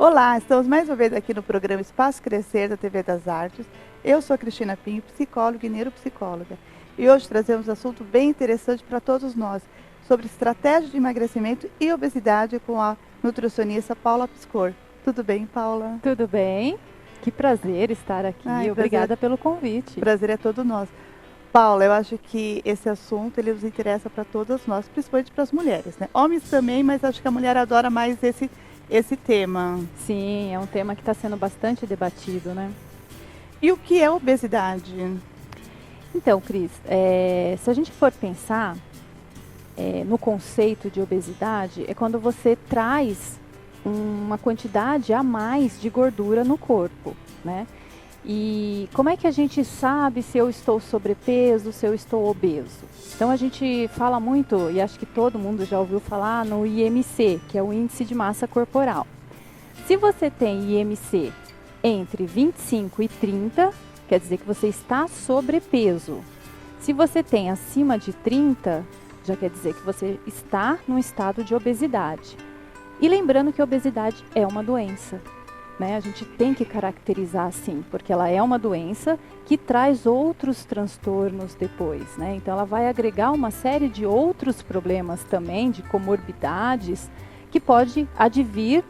Olá, estamos mais uma vez aqui no programa Espaço Crescer da TV das Artes. Eu sou a Cristina Pinho, psicóloga e neuropsicóloga. E hoje trazemos um assunto bem interessante para todos nós, sobre estratégia de emagrecimento e obesidade com a nutricionista Paula Piscor. Tudo bem, Paula? Tudo bem? Que prazer estar aqui. Obrigada pelo convite. Prazer é todo nosso. Paula, eu acho que esse assunto ele nos interessa para todas nós, principalmente para as mulheres, né? Homens também, mas acho que a mulher adora mais esse tema. Sim, é um tema que está sendo bastante debatido, né? E o que é obesidade? Então, Cris, se a gente for pensar no conceito de obesidade, é quando você traz uma quantidade a mais de gordura no corpo, né? E como é que a gente sabe se eu estou sobrepeso, se eu estou obeso? Então a gente fala muito, e acho que todo mundo já ouviu falar no IMC, que é o Índice de Massa Corporal. Se você tem IMC entre 25 e 30, quer dizer que você está sobrepeso. Se você tem acima de 30, já quer dizer que você está num estado de obesidade. E lembrando que a obesidade é uma doença. A gente tem que caracterizar assim, porque ela é uma doença que traz outros transtornos depois, né? Então ela vai agregar uma série de outros problemas também, de comorbidades, que pode advir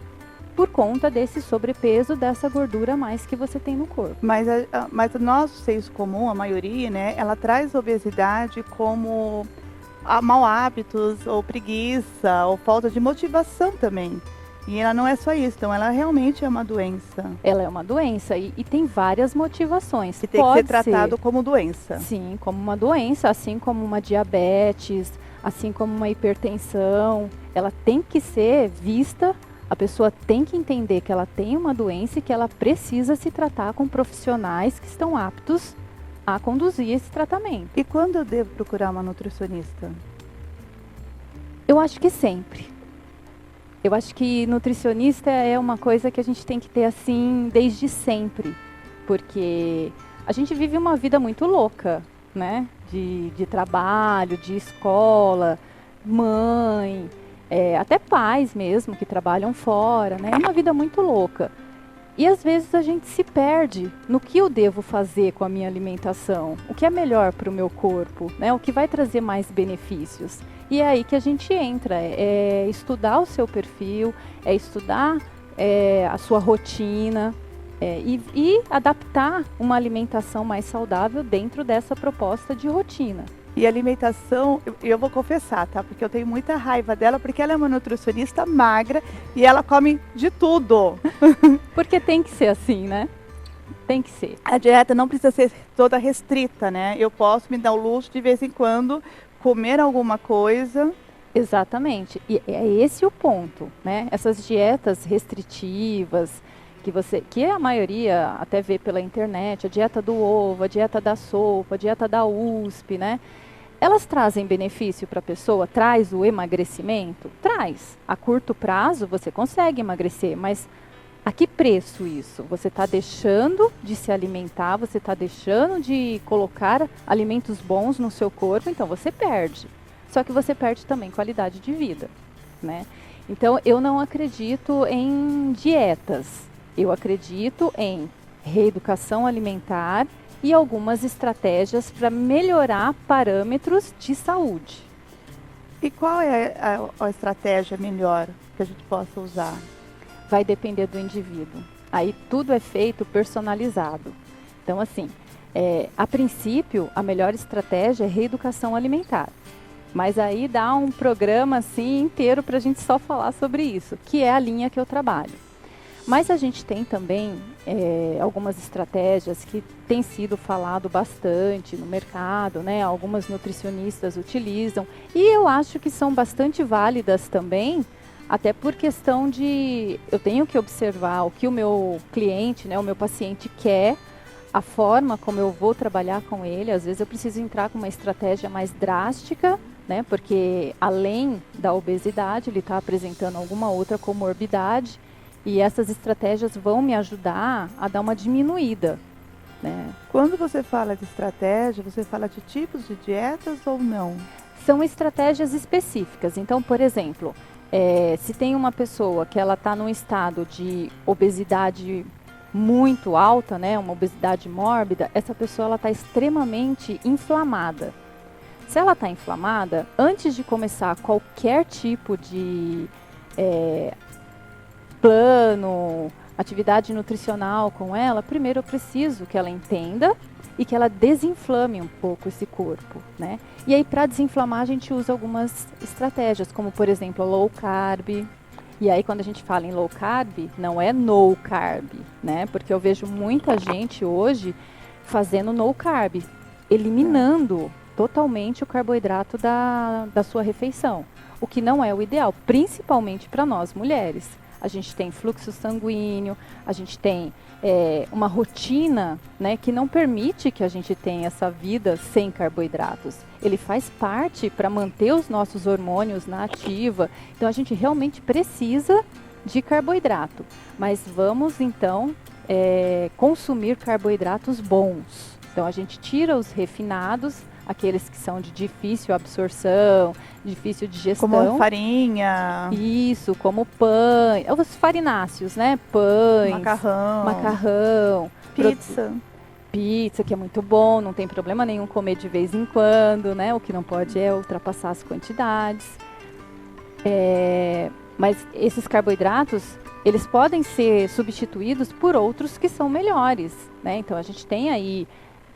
por conta desse sobrepeso, dessa gordura a mais que você tem no corpo. Mas o nosso senso comum, a maioria, né, ela traz obesidade como mau hábitos, ou preguiça, ou falta de motivação também. E ela não é só isso, então ela realmente é uma doença. Ela é uma doença e tem várias motivações. E tem que ser tratado como doença. Sim, como uma doença, assim como uma diabetes, assim como uma hipertensão. Ela tem que ser vista, a pessoa tem que entender que ela tem uma doença e que ela precisa se tratar com profissionais que estão aptos a conduzir esse tratamento. E quando eu devo procurar uma nutricionista? Eu acho que sempre. Eu acho que nutricionista é uma coisa que a gente tem que ter assim desde sempre, porque a gente vive uma vida muito louca, né? De trabalho, de escola, mãe, até pais mesmo que trabalham fora, né? É uma vida muito louca. E às vezes a gente se perde no que eu devo fazer com a minha alimentação, o que é melhor para o meu corpo, né? O que vai trazer mais benefícios. E é aí que a gente entra, é estudar o seu perfil, é estudar a sua rotina e adaptar uma alimentação mais saudável dentro dessa proposta de rotina. E a alimentação, eu vou confessar, tá? Porque eu tenho muita raiva dela, porque ela é uma nutricionista magra e ela come de tudo. Porque tem que ser assim, né? Tem que ser. A dieta não precisa ser toda restrita, né? Eu posso me dar o luxo de vez em quando comer alguma coisa. Exatamente. E é esse o ponto, né? Essas dietas restritivas que a maioria até vê pela internet, a dieta do ovo, a dieta da sopa, a dieta da USP, né? Elas trazem benefício para a pessoa? Traz o emagrecimento? Traz. A curto prazo você consegue emagrecer, mas a que preço isso? Você está deixando de se alimentar, você está deixando de colocar alimentos bons no seu corpo, então você perde. Só que você perde também qualidade de vida, né? Então eu não acredito em dietas. Eu acredito em reeducação alimentar e algumas estratégias para melhorar parâmetros de saúde. E qual é a estratégia melhor que a gente possa usar? Vai depender do indivíduo. Aí tudo é feito personalizado. Então, assim, a princípio, a melhor estratégia é reeducação alimentar. Mas aí dá um programa assim inteiro para a gente só falar sobre isso, que é a linha que eu trabalho. Mas a gente tem também algumas estratégias que têm sido falado bastante no mercado, né? Algumas nutricionistas utilizam e eu acho que são bastante válidas também, até por questão de eu tenho que observar o que o meu cliente, né, o meu paciente quer, a forma como eu vou trabalhar com ele. Às vezes eu preciso entrar com uma estratégia mais drástica, né? Porque além da obesidade ele está apresentando alguma outra comorbidade. E essas estratégias vão me ajudar a dar uma diminuída, né? Quando você fala de estratégia, você fala de tipos de dietas ou não? São estratégias específicas. Então, por exemplo, Se tem uma pessoa que ela está num estado de obesidade muito alta, né, uma obesidade mórbida, essa pessoa ela está extremamente inflamada. Se ela está inflamada, antes de começar qualquer tipo de plano, atividade nutricional com ela, primeiro eu preciso que ela entenda e que ela desinflame um pouco esse corpo, né? E aí, para desinflamar, a gente usa algumas estratégias, como, por exemplo, low carb. E aí, quando a gente fala em low carb, não é no carb, né? Porque eu vejo muita gente hoje fazendo no carb, eliminando totalmente o carboidrato da sua refeição, o que não é o ideal, principalmente para nós mulheres. A gente tem fluxo sanguíneo, a gente tem uma rotina, né, que não permite que a gente tenha essa vida sem carboidratos. Ele faz parte para manter os nossos hormônios na ativa. Então, a gente realmente precisa de carboidrato. Mas vamos, então, consumir carboidratos bons. Então, a gente tira os refinados, aqueles que são de difícil absorção, difícil digestão. Como farinha. Isso, como pães, os farináceos, né? Pães, macarrão, pizza, que é muito bom, não tem problema nenhum comer de vez em quando, né? O que não pode é ultrapassar as quantidades. Mas esses carboidratos, eles podem ser substituídos por outros que são melhores, né? Então, a gente tem aí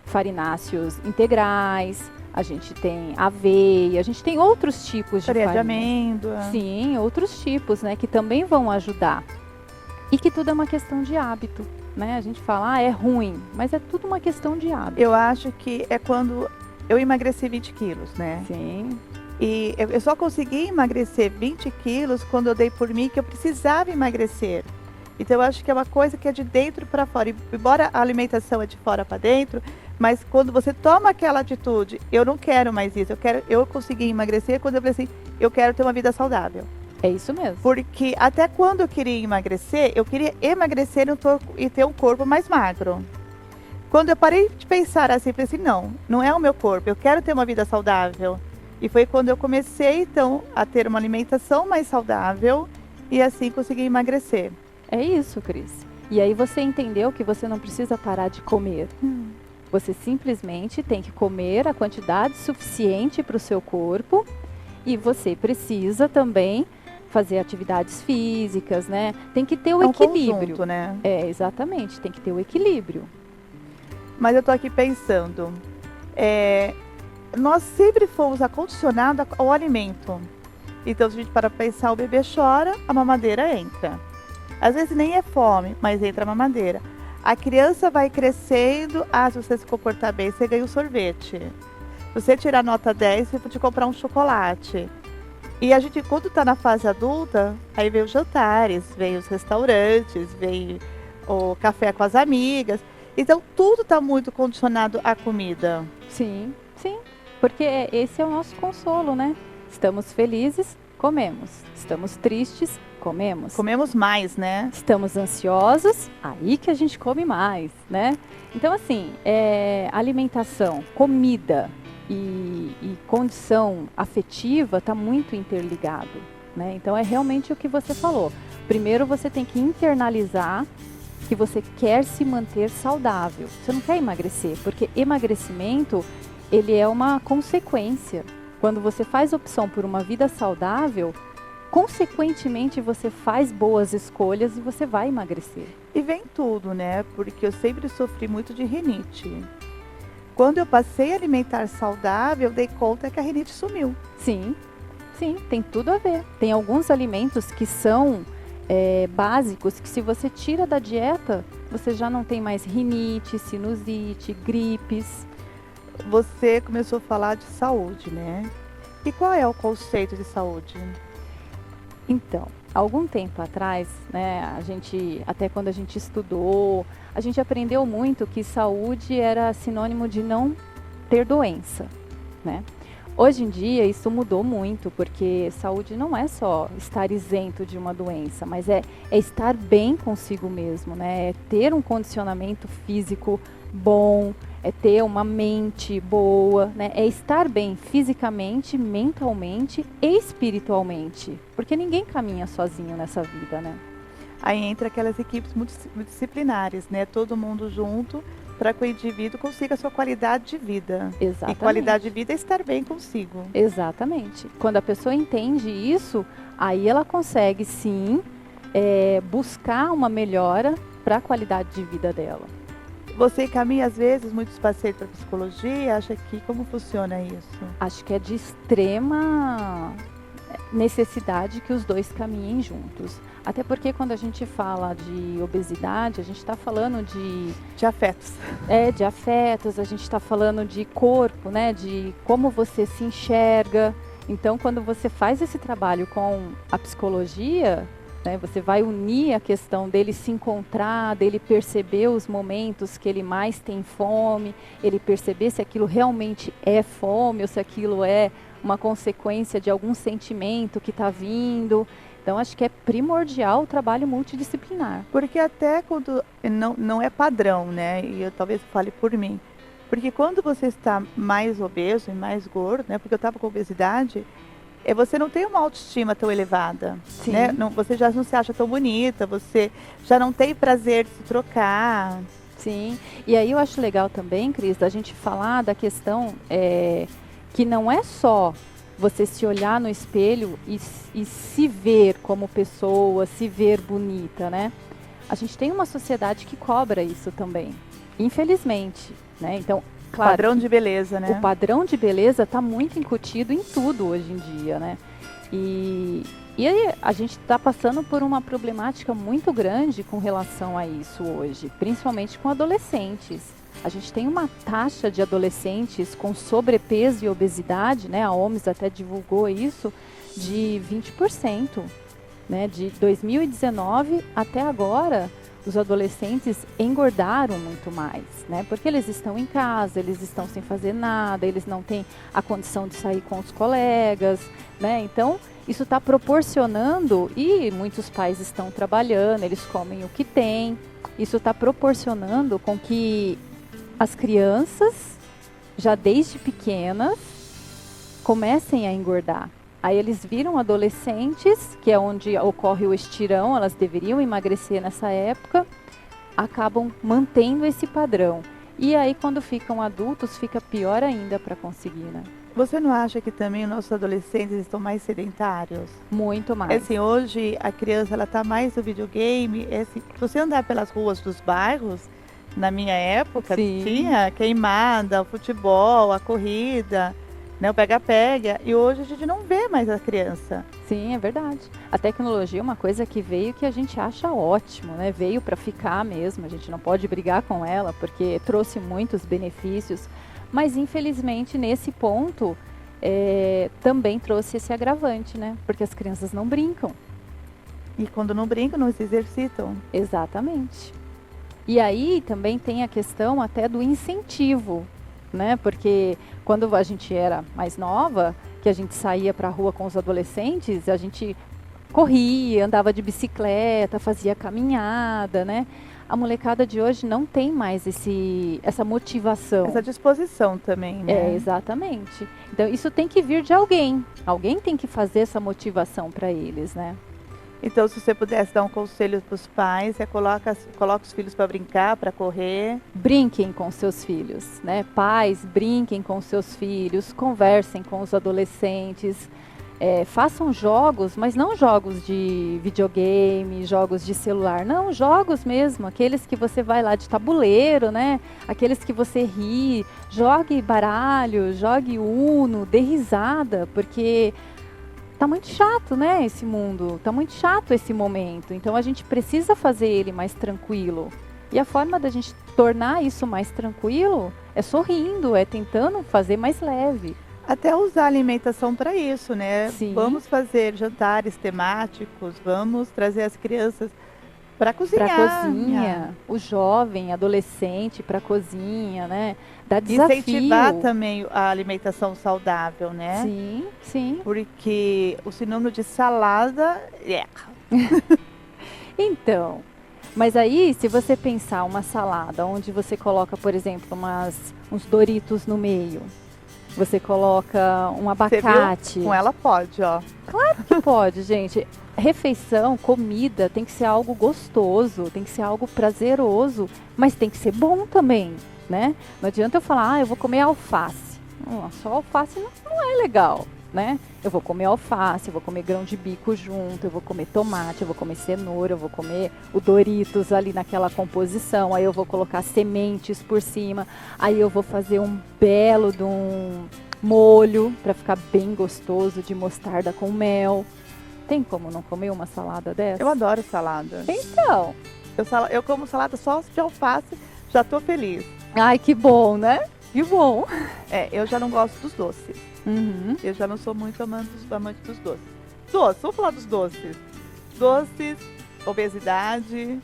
farináceos integrais, a gente tem aveia, a gente tem outros tipos de farinha. De amêndoa. Sim, outros tipos, né, que também vão ajudar. E que tudo é uma questão de hábito, né? A gente fala, é ruim, mas é tudo uma questão de hábito. Eu acho que é quando eu emagreci 20 quilos, né? Sim. E eu só consegui emagrecer 20 quilos quando eu dei por mim que eu precisava emagrecer. Então, eu acho que é uma coisa que é de dentro para fora. Embora a alimentação é de fora para dentro, mas quando você toma aquela atitude, eu não quero mais isso, eu consegui emagrecer quando eu falei assim, eu quero ter uma vida saudável. É isso mesmo. Porque até quando eu queria emagrecer e ter um corpo mais magro. Quando eu parei de pensar assim, falei assim, não é o meu corpo, eu quero ter uma vida saudável. E foi quando eu comecei, então, a ter uma alimentação mais saudável e assim consegui emagrecer. É isso, Cris. E aí você entendeu que você não precisa parar de comer. Você simplesmente tem que comer a quantidade suficiente para o seu corpo e você precisa também fazer atividades físicas, né? Tem que ter o equilíbrio. Conjunto, né? Exatamente, tem que ter o equilíbrio. Mas eu tô aqui pensando, nós sempre fomos acondicionados ao alimento. Então, se a gente para pensar, o bebê chora, a mamadeira entra. Às vezes nem é fome, mas entra a mamadeira. A criança vai crescendo, se você se comportar bem, você ganha um sorvete. Se você tirar nota 10, você pode comprar um chocolate. E a gente, quando está na fase adulta, aí vem os jantares, vem os restaurantes, vem o café com as amigas. Então, tudo está muito condicionado à comida. Sim, porque esse é o nosso consolo, né? Estamos felizes, comemos. Estamos tristes, comemos. Comemos mais, né? Estamos ansiosos, aí que a gente come mais, né? Então, assim, alimentação, comida e condição afetiva está muito interligado, né? Então, é realmente o que você falou. Primeiro, você tem que internalizar que você quer se manter saudável. Você não quer emagrecer, porque emagrecimento, ele é uma consequência. Quando você faz opção por uma vida saudável, consequentemente você faz boas escolhas e você vai emagrecer. E vem tudo, né? Porque eu sempre sofri muito de rinite. Quando eu passei a alimentar saudável, eu dei conta que a rinite sumiu. Sim, tem tudo a ver. Tem alguns alimentos que são básicos, que se você tira da dieta, você já não tem mais rinite, sinusite, gripes. Você começou a falar de saúde, né? E qual é o conceito de saúde? Então, algum tempo atrás, né, até quando a gente estudou, a gente aprendeu muito que saúde era sinônimo de não ter doença, né? Hoje em dia isso mudou muito, porque saúde não é só estar isento de uma doença, mas é estar bem consigo mesmo, né? É ter um condicionamento físico bom, é ter uma mente boa, né? É estar bem fisicamente, mentalmente e espiritualmente. Porque ninguém caminha sozinho nessa vida, né? Aí entra aquelas equipes multidisciplinares, né? Todo mundo junto para que o indivíduo consiga a sua qualidade de vida. Exatamente. E qualidade de vida é estar bem consigo. Exatamente. Quando a pessoa entende isso, aí ela consegue sim buscar uma melhora para a qualidade de vida dela. Você encaminha às vezes muitos pacientes para psicologia, acha que como funciona isso? Acho que é de extrema necessidade que os dois caminhem juntos. Até porque quando a gente fala de obesidade, a gente está falando de afetos. De afetos, a gente está falando de corpo, né? De como você se enxerga. Então, quando você faz esse trabalho com a psicologia, né, você vai unir a questão dele se encontrar, dele perceber os momentos que ele mais tem fome, ele perceber se aquilo realmente é fome ou se aquilo é uma consequência de algum sentimento que está vindo. Então, acho que é primordial o trabalho multidisciplinar. Porque até quando não é padrão, né? E eu talvez fale por mim. Porque quando você está mais obeso e mais gordo, né? Porque eu estava com obesidade, você não tem uma autoestima tão elevada, Sim. Né? Não, você já não se acha tão bonita, você já não tem prazer de se trocar. Sim. E aí eu acho legal também, Cris, da gente falar da questão que não é só você se olhar no espelho e se ver como pessoa, se ver bonita, né? A gente tem uma sociedade que cobra isso também, infelizmente, né? Então, claro, padrão de beleza, né? O padrão de beleza está muito incutido em tudo hoje em dia, né? E aí a gente está passando por uma problemática muito grande com relação a isso hoje, principalmente com adolescentes. A gente tem uma taxa de adolescentes com sobrepeso e obesidade, né? A OMS até divulgou isso, de 20%. Né? De 2019 até agora, os adolescentes engordaram muito mais, né? Porque eles estão em casa, eles estão sem fazer nada, eles não têm a condição de sair com os colegas, né? Então, isso está proporcionando, e muitos pais estão trabalhando, eles comem o que tem, isso está proporcionando com que as crianças, já desde pequenas, comecem a engordar. Aí eles viram adolescentes, que é onde ocorre o estirão, elas deveriam emagrecer nessa época, acabam mantendo esse padrão. E aí quando ficam adultos, fica pior ainda para conseguir, né? Você não acha que também os nossos adolescentes estão mais sedentários? Muito mais. Assim, hoje a criança ela tá mais no videogame. Assim, se você andar pelas ruas dos bairros, na minha época, Sim. tinha queimada, o futebol, a corrida, né, o pega-pega. E hoje a gente não vê mais a criança. Sim, é verdade. A tecnologia é uma coisa que veio que a gente acha ótimo, né? Veio para ficar mesmo, a gente não pode brigar com ela, porque trouxe muitos benefícios. Mas, infelizmente, nesse ponto, também trouxe esse agravante, né? Porque as crianças não brincam. E quando não brincam, não se exercitam. Exatamente. E aí também tem a questão até do incentivo, né? Porque quando a gente era mais nova, que a gente saía para a rua com os adolescentes, a gente corria, andava de bicicleta, fazia caminhada, né? A molecada de hoje não tem mais essa motivação. Essa disposição também, né? Exatamente. Então isso tem que vir de alguém. Alguém tem que fazer essa motivação para eles, né? Então, se você pudesse dar um conselho para os pais, coloca os filhos para brincar, para correr. Brinquem com seus filhos, né? Pais, brinquem com seus filhos, conversem com os adolescentes, façam jogos, mas não jogos de videogame, jogos de celular, não, jogos mesmo, aqueles que você vai lá de tabuleiro, né? Aqueles que você ri, jogue baralho, jogue Uno, dê risada, porque tá muito chato, né, esse mundo, tá muito chato esse momento, então a gente precisa fazer ele mais tranquilo. E a forma da gente tornar isso mais tranquilo é sorrindo, é tentando fazer mais leve. Até usar a alimentação para isso, né? Sim. Vamos fazer jantares temáticos, vamos trazer as crianças para cozinhar. Para cozinha, o jovem, adolescente para cozinha, né? Dá desafio. Incentivar também a alimentação saudável, né? Sim, sim. Porque o sinônimo de salada Então, Mas aí, se você pensar uma salada onde você coloca, por exemplo, uns Doritos no meio, você coloca um Você abacate. viu? Com ela pode, ó. Claro que pode, gente. Refeição, comida, tem que ser algo gostoso, tem que ser algo prazeroso, mas tem que ser bom também, né? Não adianta eu falar, eu vou comer alface. Só alface não é legal, né? Eu vou comer alface, eu vou comer grão de bico junto, eu vou comer tomate, eu vou comer cenoura, eu vou comer o Doritos ali naquela composição, aí eu vou colocar sementes por cima, aí eu vou fazer um belo de um molho para ficar bem gostoso de mostarda com mel. Tem como não comer uma salada dessa? Eu adoro salada. Então. Eu como salada só de alface, já tô feliz. Ai, que bom, né? Que bom. Eu já não gosto dos doces. Uhum. Eu já não sou muito amante dos doces. Doces, vamos falar dos doces. Doces, obesidade,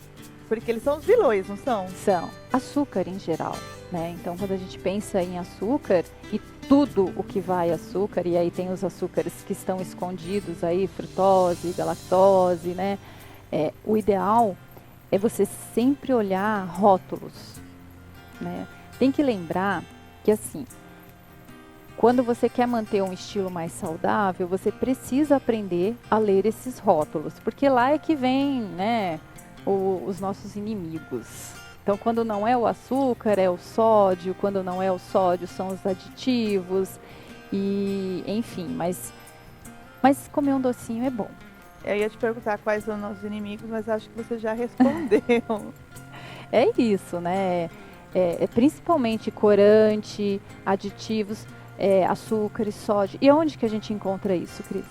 porque eles são os vilões, não são? São. Açúcar em geral, né? Então, quando a gente pensa em açúcar e tudo o que vai açúcar, e aí tem os açúcares que estão escondidos aí, frutose, galactose, né? O ideal é você sempre olhar rótulos, né? Tem que lembrar que, assim, quando você quer manter um estilo mais saudável, você precisa aprender a ler esses rótulos, porque lá é que vem, né, os nossos inimigos. Então, quando não é o açúcar, é o sódio, quando não é o sódio, são os aditivos, e enfim, mas comer um docinho é bom. Eu ia te perguntar quais são os nossos inimigos, mas acho que você já respondeu. É isso, né? Principalmente corante, aditivos, açúcar e sódio. E onde que a gente encontra isso, Cris?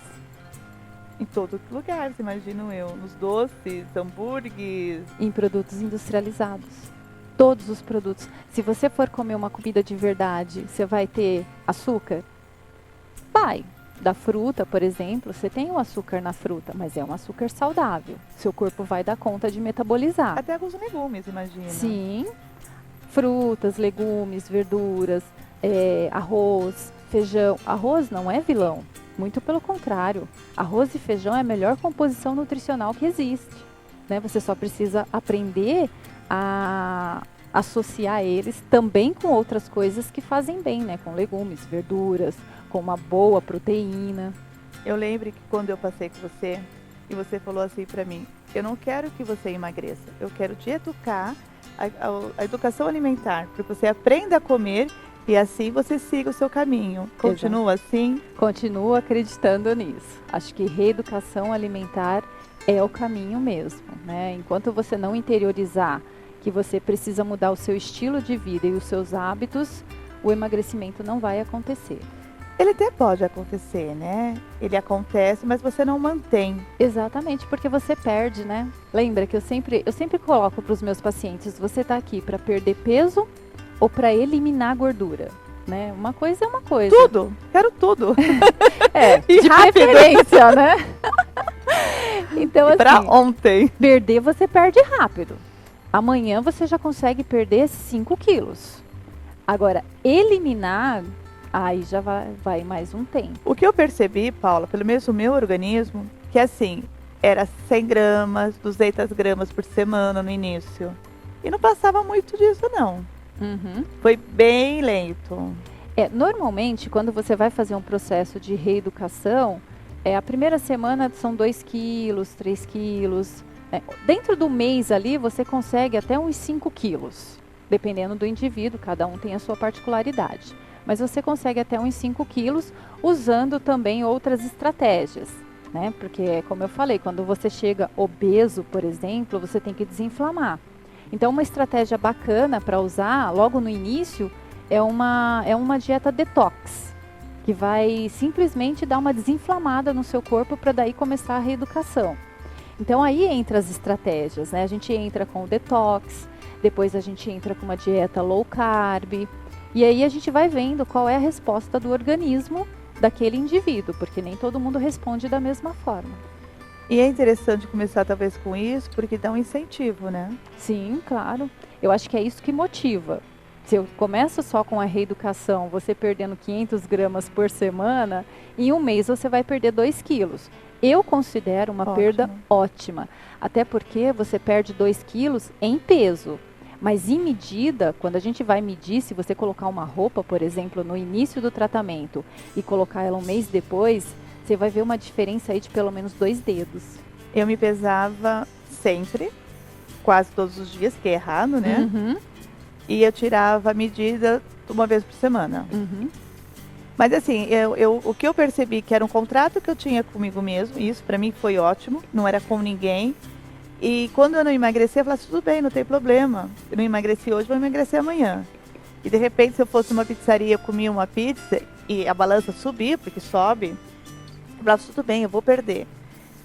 Em todos os lugares, imagino eu. Nos doces, hambúrgueres. Em produtos industrializados. Todos os produtos. Se você for comer uma comida de verdade, você vai ter açúcar? Vai. Da fruta, por exemplo, você tem o açúcar na fruta, mas é um açúcar saudável. Seu corpo vai dar conta de metabolizar. Até alguns legumes, imagina. Sim. Frutas, legumes, verduras, arroz, feijão. Arroz não é vilão. Muito pelo contrário. Arroz e feijão é a melhor composição nutricional que existe, né? Você só precisa aprender a associar eles também com outras coisas que fazem bem, né? Com legumes, verduras, com uma boa proteína. Eu lembro que quando eu passei com você, e você falou assim pra mim, eu não quero que você emagreça, eu quero te educar, a educação alimentar, para que você aprenda a comer e assim você siga o seu caminho. Continua assim? Continuo acreditando nisso. Acho que reeducação alimentar é o caminho mesmo, né? Enquanto você não interiorizar que você precisa mudar o seu estilo de vida e os seus hábitos, o emagrecimento não vai acontecer. Ele até pode acontecer, né? Ele acontece, mas você não mantém. Exatamente, porque você perde, né? Lembra que eu sempre coloco para os meus pacientes, você está aqui para perder peso ou para eliminar gordura, né? Uma coisa é uma coisa. Tudo, quero tudo. De rápido. preferência, né? Então, assim, para ontem. Perder você perde rápido. Amanhã você já consegue perder 5 quilos. Agora, eliminar, aí já vai mais um tempo. O que eu percebi, Paula, pelo menos o meu organismo, que assim, era 100 gramas, 200 gramas por semana no início. E não passava muito disso, não. Uhum. Foi bem lento. Normalmente, quando você vai fazer um processo de reeducação, a primeira semana são 2 quilos, 3 quilos. Dentro do mês ali, você consegue até uns 5 quilos. Dependendo do indivíduo, cada um tem a sua particularidade. Mas você consegue até uns 5 quilos usando também outras estratégias, né? Porque, como eu falei, quando você chega obeso, por exemplo, você tem que desinflamar. Então, uma estratégia bacana para usar logo no início é uma dieta detox, que vai simplesmente dar uma desinflamada no seu corpo para daí começar a reeducação. Então, aí entra as estratégias, né? A gente entra com o detox, depois a gente entra com uma dieta low carb, e aí a gente vai vendo qual é a resposta do organismo daquele indivíduo, porque nem todo mundo responde da mesma forma. E é interessante começar talvez com isso, porque dá um incentivo, né? Sim, claro. Eu acho que é isso que motiva. Se eu começo só com a reeducação, você perdendo 500 gramas por semana, em um mês você vai perder 2 quilos. Eu considero uma perda ótima. Até porque você perde 2 quilos em peso. Mas em medida, quando a gente vai medir, se você colocar uma roupa, por exemplo, no início do tratamento e colocar ela um mês depois, você vai ver uma diferença aí de pelo menos 2 dedos. Eu me pesava sempre, quase todos os dias, que é errado, né? Uhum. E eu tirava a medida uma vez por semana. Uhum. Mas assim, o que eu percebi que era um contrato que eu tinha comigo mesmo, e isso pra mim foi ótimo, não era com ninguém. E quando eu não emagreci, eu falei, tudo bem, não tem problema. Eu não emagreci hoje, vou emagrecer amanhã. E de repente, se eu fosse numa pizzaria, eu comia uma pizza e a balança subia, porque sobe, eu falava, tudo bem, eu vou perder.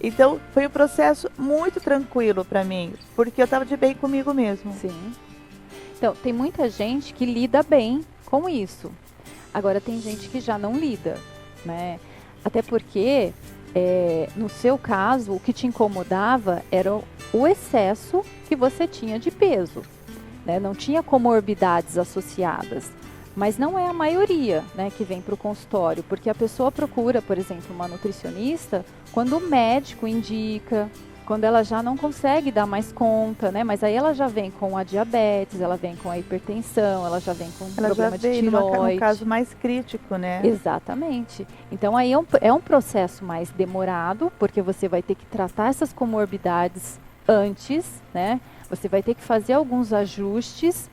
Então, foi um processo muito tranquilo pra mim, porque eu estava de bem comigo mesmo. Sim. Então, tem muita gente que lida bem com isso. Agora, tem gente que já não lida, né? Até porque, no seu caso, o que te incomodava era o excesso que você tinha de peso, né? Não tinha comorbidades associadas. Mas não é a maioria, né, que vem para o consultório, porque a pessoa procura, por exemplo, uma nutricionista quando o médico indica, quando ela já não consegue dar mais conta, né? Mas aí ela já vem com a diabetes, ela vem com a hipertensão, ela já vem com um problema de tireoide. Um caso mais crítico, né? Exatamente. Então aí é um processo mais demorado, porque você vai ter que tratar essas comorbidades antes, né? Você vai ter que fazer alguns ajustes.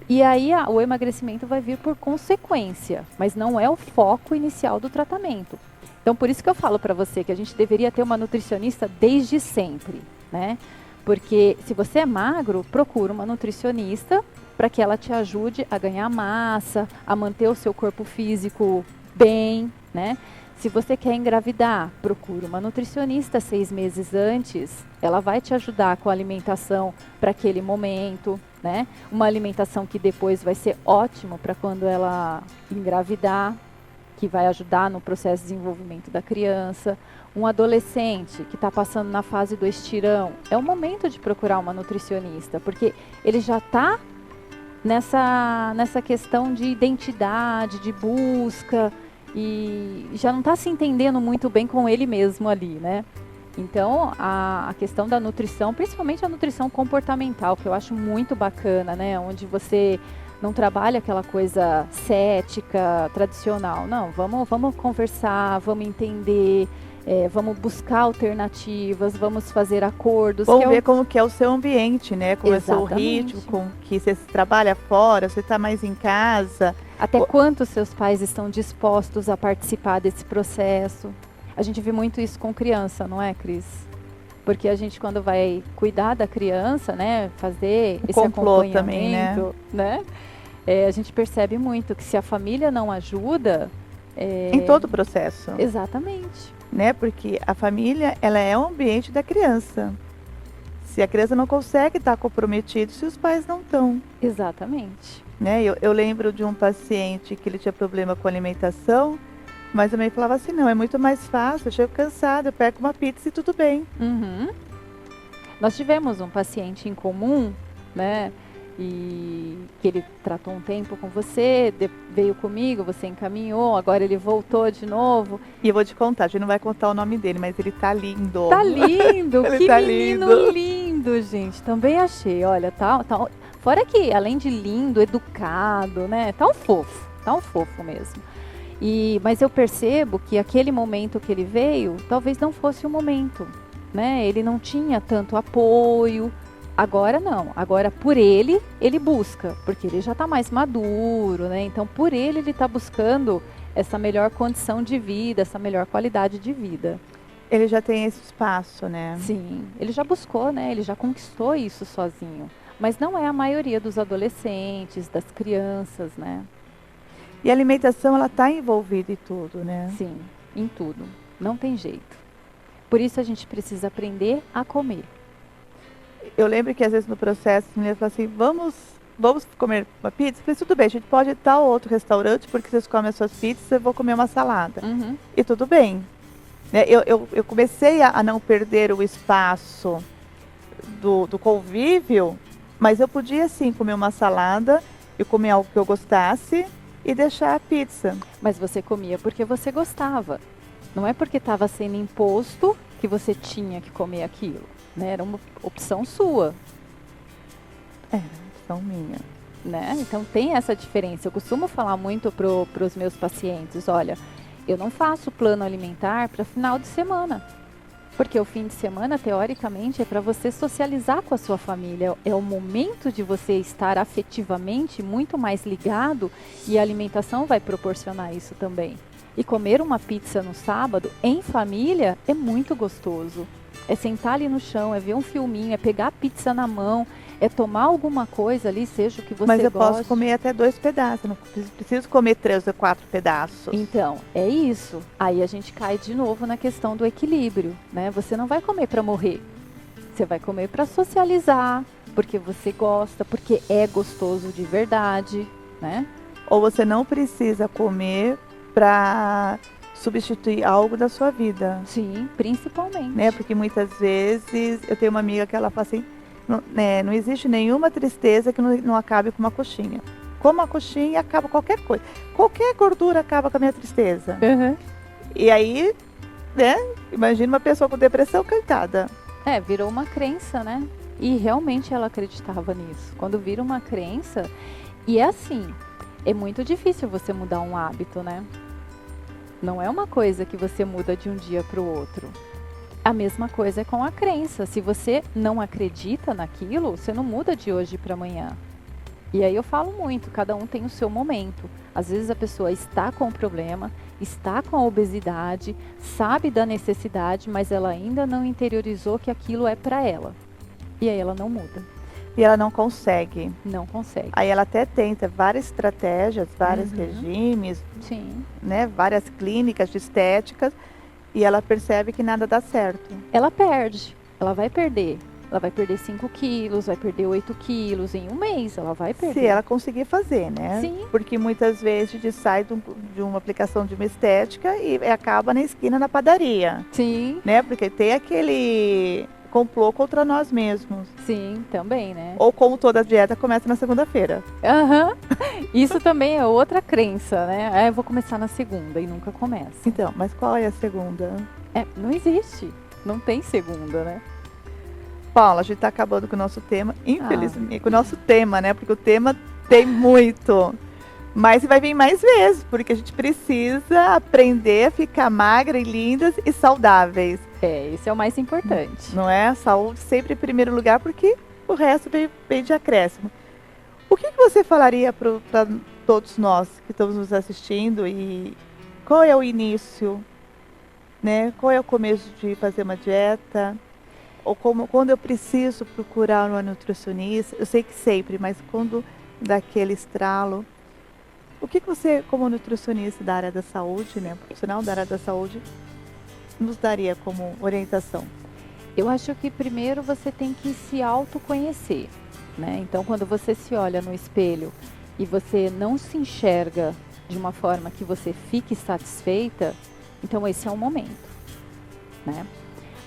E aí o emagrecimento vai vir por consequência, mas não é o foco inicial do tratamento. Então por isso que eu falo para você que a gente deveria ter uma nutricionista desde sempre, né? Porque se você é magro, procura uma nutricionista para que ela te ajude a ganhar massa, a manter o seu corpo físico bem, né? Se você quer engravidar, procura uma nutricionista 6 meses antes. Ela vai te ajudar com a alimentação para aquele momento, né? Uma alimentação que depois vai ser ótimo para quando ela engravidar, que vai ajudar no processo de desenvolvimento da criança. Um adolescente que está passando na fase do estirão, é o momento de procurar uma nutricionista, porque ele já está nessa questão de identidade, de busca, e já não está se entendendo muito bem com ele mesmo ali, né? Então, a questão da nutrição, principalmente a nutrição comportamental, que eu acho muito bacana, né? Onde você não trabalha aquela coisa cética, tradicional. Não, vamos conversar, vamos entender, vamos buscar alternativas, vamos fazer acordos. Vamos ver como que é o seu ambiente, né? Como Exatamente. é o seu ritmo, com que você trabalha fora, você está mais em casa. Até quanto seus pais estão dispostos a participar desse processo? A gente vê muito isso com criança, não é, Cris? Porque a gente, quando vai cuidar da criança, né, fazer esse acompanhamento, também, né? A gente percebe muito que se a família não ajuda... Em todo o processo. Exatamente. Né? Porque a família, ela é o ambiente da criança. Se a criança não consegue estar comprometida, se os pais não estão. Exatamente. Né? Eu lembro de um paciente que ele tinha problema com alimentação, mas a mãe falava assim, não, é muito mais fácil, eu chego cansada, eu pego uma pizza e tudo bem. Uhum. Nós tivemos um paciente em comum, né, e que ele tratou um tempo com você, veio comigo, você encaminhou, agora ele voltou de novo. E eu vou te contar, a gente não vai contar o nome dele, mas ele tá lindo. Tá lindo, Ele que tá menino lindo, gente, também achei, olha, tá, fora que além de lindo, educado, né, tá um fofo mesmo. Mas eu percebo que aquele momento que ele veio, talvez não fosse o momento, né? Ele não tinha tanto apoio. Agora não. Agora por ele busca, porque ele já está mais maduro, né? Então por ele está buscando essa melhor condição de vida, essa melhor qualidade de vida. Ele já tem esse espaço, né? Sim, ele já buscou, né? Ele já conquistou isso sozinho. Mas não é a maioria dos adolescentes, das crianças, né? E a alimentação, ela está envolvida em tudo, né? Sim, em tudo. Não tem jeito. Por isso a gente precisa aprender a comer. Eu lembro que às vezes no processo, a menina fala assim, vamos comer uma pizza? Eu falei, tudo bem, a gente pode ir a tal outro restaurante, porque vocês comem as suas pizzas, eu vou comer uma salada. Uhum. E tudo bem. Né? Eu comecei a não perder o espaço do convívio, mas eu podia sim comer uma salada e comer algo que eu gostasse, e deixar a pizza. Mas você comia porque você gostava. Não é porque estava sendo imposto que você tinha que comer aquilo, né? Era uma opção sua, Opção minha. né? Então tem essa diferença. Eu costumo falar muito para os meus pacientes, olha, eu não faço plano alimentar para final de semana. Porque o fim de semana, teoricamente, é para você socializar com a sua família. É o momento de você estar afetivamente muito mais ligado e a alimentação vai proporcionar isso também. E comer uma pizza no sábado, em família, é muito gostoso. É sentar ali no chão, é ver um filminho, é pegar a pizza na mão, é tomar alguma coisa ali, seja o que você Mas eu goste. posso comer até 2 pedaços, não preciso comer 3 ou 4 pedaços. Então, é isso. Aí a gente cai de novo na questão do equilíbrio, né? Você não vai comer para morrer. Você vai comer para socializar, porque você gosta, porque é gostoso de verdade, né? Ou você não precisa comer para substituir algo da sua vida, Sim, principalmente. né? Porque muitas vezes eu tenho uma amiga que ela fala assim, não existe nenhuma tristeza que não acabe com uma coxinha. Como uma coxinha acaba qualquer coisa. Qualquer gordura acaba com a minha tristeza. Uhum. E aí, né? Imagina uma pessoa com depressão, coitada. Virou uma crença, né? E realmente ela acreditava nisso. Quando vira uma crença, e é assim, é muito difícil você mudar um hábito, né? Não é uma coisa que você muda de um dia para o outro. A mesma coisa é com a crença. Se você não acredita naquilo, você não muda de hoje para amanhã. E aí eu falo muito, cada um tem o seu momento. Às vezes a pessoa está com o problema, está com a obesidade, sabe da necessidade, mas ela ainda não interiorizou que aquilo é para ela. E aí ela não muda. E ela não consegue. Não consegue. Aí ela até tenta várias estratégias, vários regimes, Sim. né? Várias clínicas de estéticas. E ela percebe que nada dá certo. Ela perde. Ela vai perder. Ela vai perder 5 quilos, vai perder 8 quilos em um mês. Ela vai perder. Se ela conseguir fazer, né? Sim. Porque muitas vezes a gente sai de uma aplicação de uma estética e acaba na esquina na padaria. Sim. Né? Porque tem aquele complô contra nós mesmos. Sim, também, né? Ou como toda dieta começa na segunda-feira. Aham. Isso também é outra crença, né? Eu vou começar na segunda e nunca começa. Então, mas qual é a segunda? Não existe. Não tem segunda, né? Paula, a gente está acabando com o nosso tema, infelizmente, com o nosso tema, né? Porque o tema tem muito. Mas vai vir mais vezes, porque a gente precisa aprender a ficar magra e lindas e saudáveis. Esse é o mais importante. Não é? Saúde sempre em primeiro lugar, porque o resto vem de acréscimo. O que você falaria para todos nós que estamos nos assistindo e qual é o início, né? Qual é o começo de fazer uma dieta? Ou quando eu preciso procurar uma nutricionista? Eu sei que sempre, mas quando dá aquele estralo. O que você, como nutricionista da área da saúde, né, profissional da área da saúde, nos daria como orientação? Eu acho que primeiro você tem que se autoconhecer, né? Então, quando você se olha no espelho e você não se enxerga de uma forma que você fique satisfeita, então esse é o momento, né?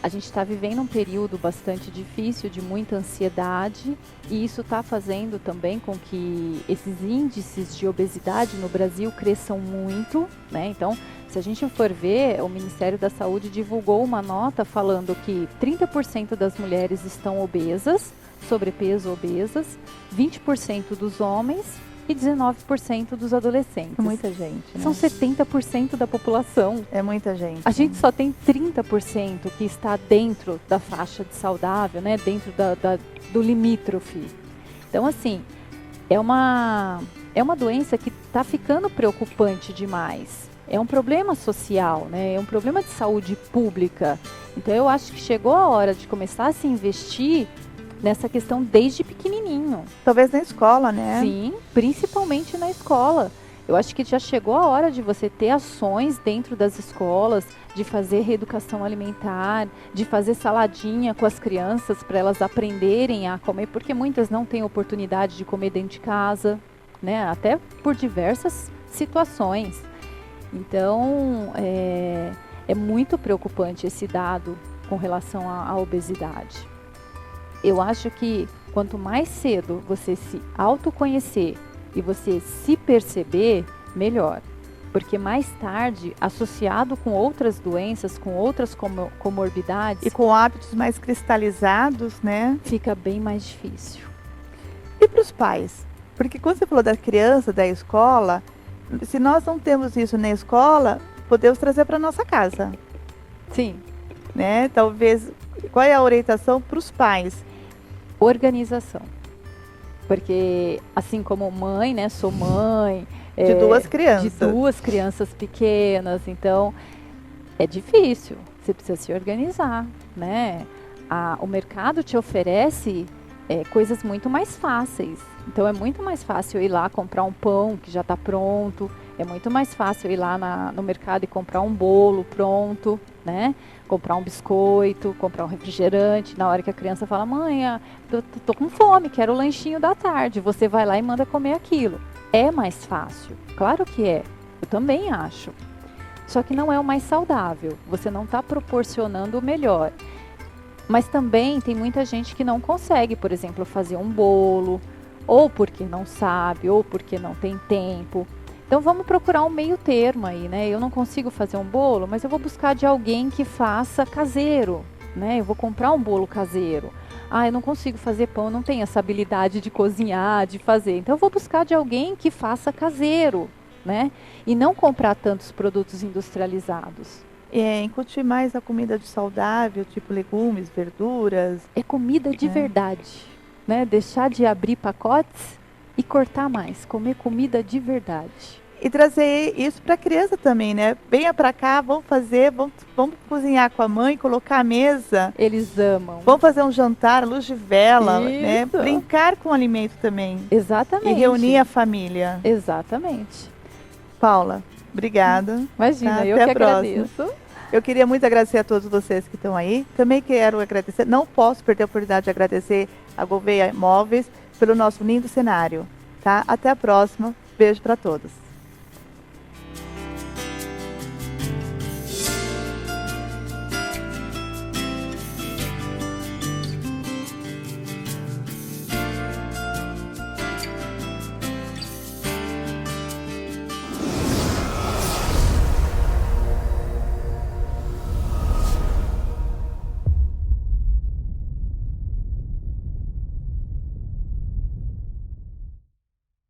A gente está vivendo um período bastante difícil, de muita ansiedade, e isso está fazendo também com que esses índices de obesidade no Brasil cresçam muito, né? Então, se a gente for ver, o Ministério da Saúde divulgou uma nota falando que 30% das mulheres estão obesas, sobrepeso obesas, 20% dos homens e 19% dos adolescentes. Muita gente, né? São 70% da população. É muita gente. A gente só tem 30% que está dentro da faixa de saudável, né? Dentro do limítrofe. Então, assim, é uma doença que está ficando preocupante demais. É um problema social, né? É um problema de saúde pública. Então, eu acho que chegou a hora de começar a se investir nessa questão desde pequenininho. Talvez na escola, né? Sim, principalmente na escola. Eu acho que já chegou a hora de você ter ações dentro das escolas, de fazer reeducação alimentar, de fazer saladinha com as crianças para elas aprenderem a comer, porque muitas não têm oportunidade de comer dentro de casa, né? Até por diversas situações. Então, é muito preocupante esse dado com relação à obesidade. Eu acho que quanto mais cedo você se autoconhecer e você se perceber, melhor. Porque mais tarde, associado com outras doenças, com outras comorbidades, E com hábitos mais cristalizados, né? fica bem mais difícil. E para os pais? Porque quando você falou da criança, da escola, se nós não temos isso na escola, podemos trazer para nossa casa, Sim, né? Talvez, qual é a orientação para os pais? organização. Porque, assim como mãe, né, sou mãe... De duas crianças. De duas crianças pequenas, então é difícil, você precisa se organizar, né? O mercado te oferece coisas muito mais fáceis, então é muito mais fácil ir lá comprar um pão que já está pronto, é muito mais fácil ir lá no mercado e comprar um bolo pronto, né? Comprar um biscoito, comprar um refrigerante, na hora que a criança fala, mãe, tô com fome, quero o lanchinho da tarde, você vai lá e manda comer aquilo. É mais fácil, claro que é, eu também acho. Só que não é o mais saudável, você não está proporcionando o melhor. Mas também tem muita gente que não consegue, por exemplo, fazer um bolo, ou porque não sabe, ou porque não tem tempo. Então vamos procurar um meio termo aí, né? Eu não consigo fazer um bolo, mas eu vou buscar de alguém que faça caseiro, né? Eu vou comprar um bolo caseiro. Eu não consigo fazer pão, não tenho essa habilidade de cozinhar, de fazer. Então eu vou buscar de alguém que faça caseiro, né? E não comprar tantos produtos industrializados. Incutir mais a comida de saudável, tipo legumes, verduras. É comida de verdade, né? Deixar de abrir pacotes e cortar mais, comer comida de verdade. E trazer isso para a criança também, né? Venha para cá, vamos fazer, vamos cozinhar com a mãe, colocar a mesa. Eles amam. Vamos fazer um jantar, luz de vela, né? Isso. Brincar com o alimento também. Exatamente. E reunir a família. Exatamente. Paula, obrigada. Imagina, Tá? eu Até que a próxima. agradeço. Eu queria muito agradecer a todos vocês que estão aí. Também quero agradecer, não posso perder a oportunidade de agradecer a Gouveia Móveis pelo nosso lindo cenário. Tá? Até a próxima. Beijo para todos.